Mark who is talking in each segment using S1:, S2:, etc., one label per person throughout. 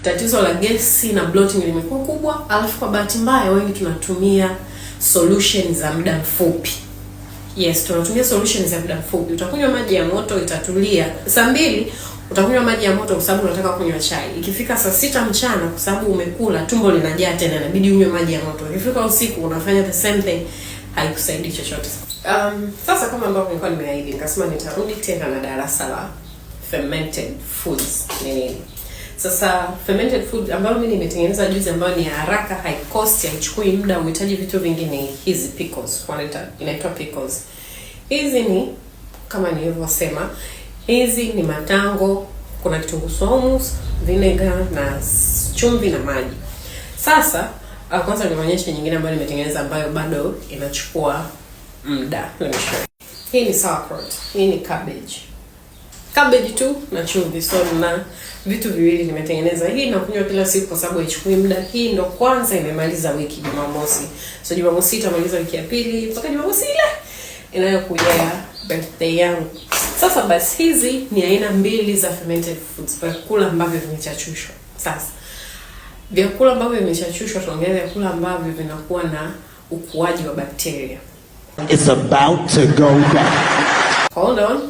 S1: tatizo la gesi na bloating limekuwa kubwa, alafu kwa bahati mbaya wengi tunatumia solution za muda mfupi. Yes, tunatumia solution za muda mfupi. Utakunywa maji ya moto itatulia. Saa 2 utakunywa maji ya moto kwa sababu unataka kunywa chai. Ikifika saa 6 mchana kwa sababu umekula, tumbo linajaa tena, inabidi unywe maji ya moto. Ikifika usiku unafanya the same thing, haikusaidii chochote. Sasa kama ambavyo nilikuwa nimeahidi, nikasema nitarudi tena na darasa la fermented foods ni nini. Sasa fermented food ambayo mimi nimetengeneza juice ambayo ni haraka, high cost, haichukui muda, uhitaji vitu vingi, ni hizi pickles. Inaitwa pickles. Hizi ni kama nilivyosema, hizi ni matango, kuna kitunguu saumu, vinegar na chumvi na maji. Sasa kwanza nionyeshe nyingine ambayo nimetengeneza ambayo bado inachukua muda. Hii ni sauerkraut, hii ni cabbage tu na chumvi. So na vitu viwili nimetengeneza. Hii nakunywa kila siku kwa sababu haichukui muda. Hii ndo kwanza imemaliza wiki Jumamosi. So Jumamosi itamaliza wiki ya pili mpaka Jumamosi ile inayokuja ya birthday yangu. Sasa basi hizi ni aina 2 za fermented foods, vyakula ambavyo vimechachushwa. Sasa vyakula ambavyo vimechachushwa, tunaongelea vyakula ambavyo vinakuwa na ukuaji wa bakteria.
S2: It's about to go down.
S1: Hold on.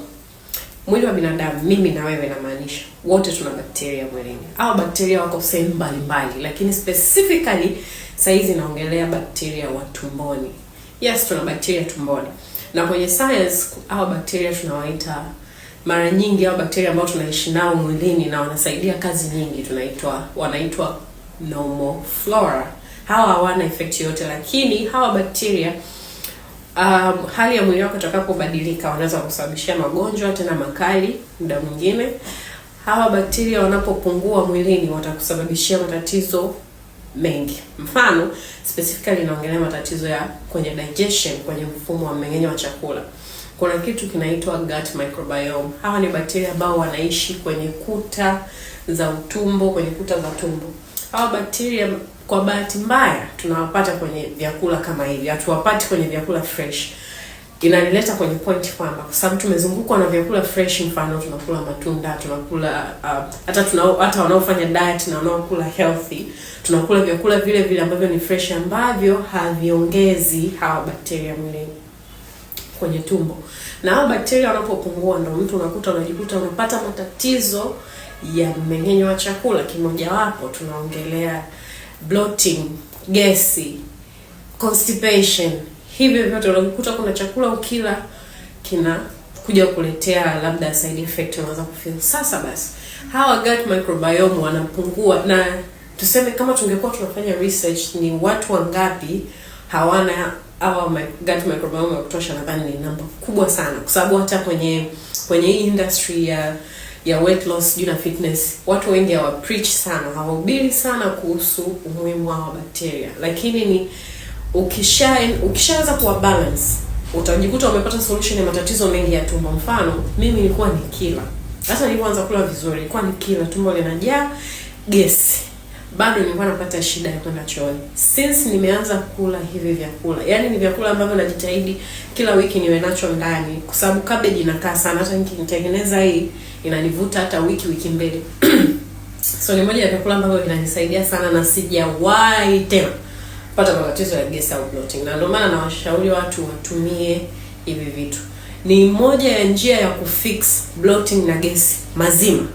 S1: Mwili wa binadamu, mimi na wewe namaanisha, wote tuna bakteria mwilini. Hao bakteria wako sehemu mbalimbali, lakini specifically saizi naongelea bakteria wa tumboni. Yes, tuna bakteria tumboni. Na kwenye science hao bakteria tunawaita, mara nyingi hao bakteria ambao tunaishi nao mwilini na wanasaidia kazi nyingi, wanaitwa normal flora. Hawa hawana effect yote, lakini hawa bakteria hali ya mwili wako itakapobadilika wanaweza kusababishia magonjwa tena makali muda mwingine. Hawa bakteria wanapopungua mwilini watakusababishia matatizo mengi. Mfano, specifically naongelea matatizo ya kwenye digestion, kwenye mfumo wa mmeng'enyo wa chakula. Kuna kitu kinaitwa gut microbiome. Hawa ni bakteria ambao wanaishi kwenye kuta za utumbo, kwenye kuta za tumbo. Hawa bakteria kwa bahati mbaya tunawapata kwenye vyakula kama hivi. Hatuwapati kwenye vyakula fresh. Inanileta kwenye point kwamba kwa sababu tumezungukwa na vyakula fresh, mfano tunakula matunda, tunakula hata wanaofanya diet na wanaokula healthy, tunakula vyakula vile vile ambavyo ni fresh, ambavyo haviongezi hawa bakteria mwilini kwenye tumbo. Na hao bakteria wanapopungua ndio mtu unajikuta unapata matatizo ya mmeng'enyo wa chakula. Kimoja wapo tunaongelea bloating, gesi, constipation. Hivyo vyote unakuta kuna chakula ukila kina kuja kuletea labda side effect unaweza kufeel. Sasa basi hawa gut microbiome wanapungua, na tuseme kama tungekuwa tunafanya research ni watu wangapi hawana hawa gut microbiome ya kutosha, nadhani ni namba kubwa sana, kwa sababu hata kwenye hii industry ya weight loss na fitness, watu wengi hawa preach sana, hawahubiri sana kuhusu umuhimu wa bakteria. Lakini ni ukishaanza kuwa balance, utajikuta umepata solution ya matatizo mengi ya tumbo. Mfano, mimi nilikuwa nikila, hata nilipoanza kula vizuri, nilikuwa nikila tumbo linajaa gesi, bado nilikuwa napata shida ya kwenda chooni. Since nimeanza kula hivi vyakula, yani ni vyakula ambavyo najitahidi kila wiki niwe nacho ndani, kwa sababu cabbage inakaa sana, hata nikitengeneza hii inanivuta hata wiki mbili. So ni moja ya vyakula ambavyo vinanisaidia sana, na sijawahi tena pata matatizo ya gesi au bloating. Na ndio maana nawashauri watu watumie hivi vitu. Ni moja ya njia ya kufix bloating na gesi mazima,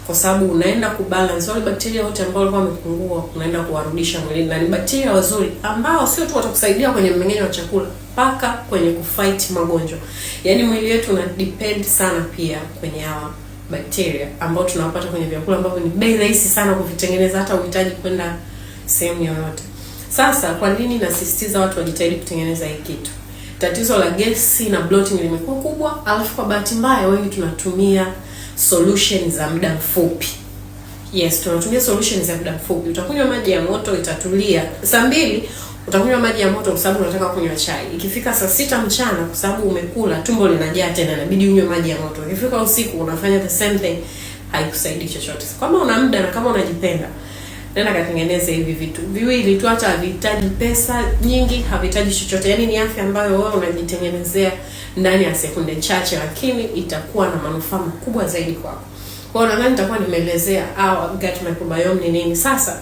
S1: kwa sababu unaenda kubalance wale bakteria wote ambao walikuwa wamepungua, unaenda kuwarudisha mwilini. Na ni bakteria wazuri ambao sio tu watakusaidia kwenye mmeng'enyo wa chakula, paka kwenye kufight magonjwa. Yaani mwili wetu una depend sana pia kwenye hawa bakteria ambao tunawapata kwenye vyakula ambavyo ni bei rahisi sana kuvitengeneza, hata uhitaji kwenda sehemu yoyote. Sasa kwa nini nasisitiza watu wajitahidi kutengeneza hii kitu? Tatizo la gesi na bloating limekuwa kubwa, alafu kwa bahati mbaya wengi tunatumia solution za muda mfupi. Yes, tunatumia solution za muda mfupi. Utakunywa maji ya moto itatulia. Saa 2 utakunywa maji ya moto kwa sababu unataka kunywa chai. Ikifika saa 6 mchana kwa sababu umekula, tumbo linajaa tena, inabidi unywe maji ya moto. Ikifika usiku unafanya the same thing, haikusaidii chochote. Kama una muda na kama unajipenda, nenda katengeneze hivi vitu viwili tu, hata havihitaji pesa nyingi, havihitaji chochote. Yaani ni afya ambayo wewe unajitengenezea ndani ya sekunde chache, lakini itakuwa na manufaa makubwa zaidi kwako. Kwa hiyo nadhani nitakuwa nimeelezea gut microbiome ni nini. Sasa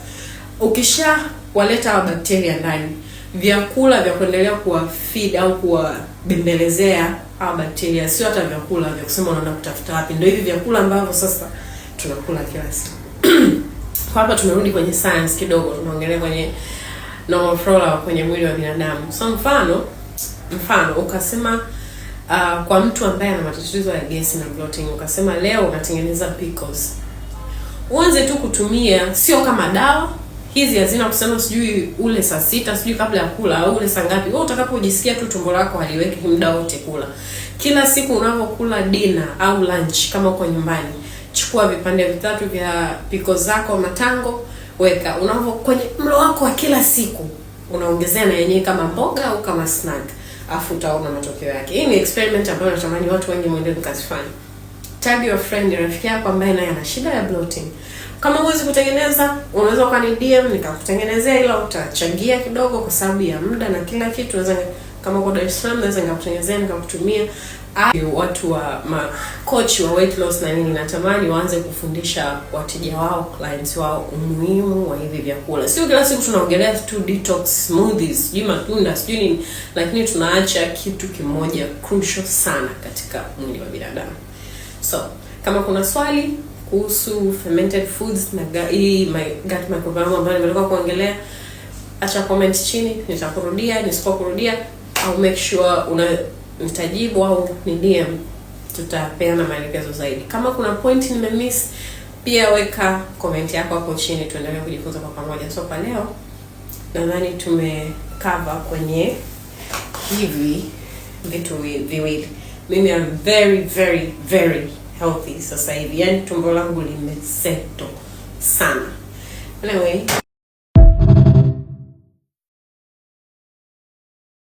S1: ukisha waleta hao bakteria ndani, vyakula vya kuendelea kuwa feed au kuwabembelezea hao bakteria, sio hata vyakula vya kusema unaenda kutafuta wapi, ndio hivi vyakula ambavyo sasa tunakula kila siku. Kwa hapa tumerudi kwenye science kidogo, tunaongelea kwenye normal flora kwenye mwili wa binadamu. So mfano ukasema kwa mtu ambaye ana matatizo ya gesi na bloating, ukasema leo unatengeneza pickles. Uanze tu kutumia, sio kama dawa. Hizi hazina kusema sijui ule saa 6, sijui kabla ya kula au ule saa ngapi. Wewe utakapojisikia tu tumbo lako haliweki muda wote kula. Kila siku unapokula dinner au lunch kama uko nyumbani, chukua vipande vitatu vya pickles zako matango, weka. Kwenye mlo wako wa kila siku unaongezea na yenyewe kama mboga au kama snack. Afu utaona matokeo yake. Hii ni experiment ambayo natamani watu wengi muende mkazifanye. Tag your friend, rafiki yako ambaye naye ana shida ya bloating. Kama huwezi kutengeneza, unaweza ukani DM nikakutengenezea, ila utachangia kidogo kwa sababu ya muda na kila kitu. Unaweza kama kwa Dar es Salaam naweza nikakutengenezea nikakutumia. Watu wa coach wa weight loss na nini, natamani waanze kufundisha wateja wao, clients wao umuhimu wa hivi vyakula. Sio kila siku tunaongelea tu detox smoothies, sijui matunda, sijui nini, lakini tunaacha kitu kimoja crucial sana katika mwili wa binadamu. So, kama kuna swali kuhusu fermented foods na gut microbiome ambayo nimetoka kuongelea, acha comment chini, nitakurudia, nisipokurudia au make sure nitajibu au ni DM, tutapeana maelekezo zaidi. Kama kuna point nimemiss, pia weka comment yako hapo chini, tuendelee kujifunza kwa pamoja. So kwa leo nadhani tumecover kwenye hivi vitu viwili. Mimi am very very very healthy sasa hivi. Yaani tumbo langu limeseto sana. Anyway,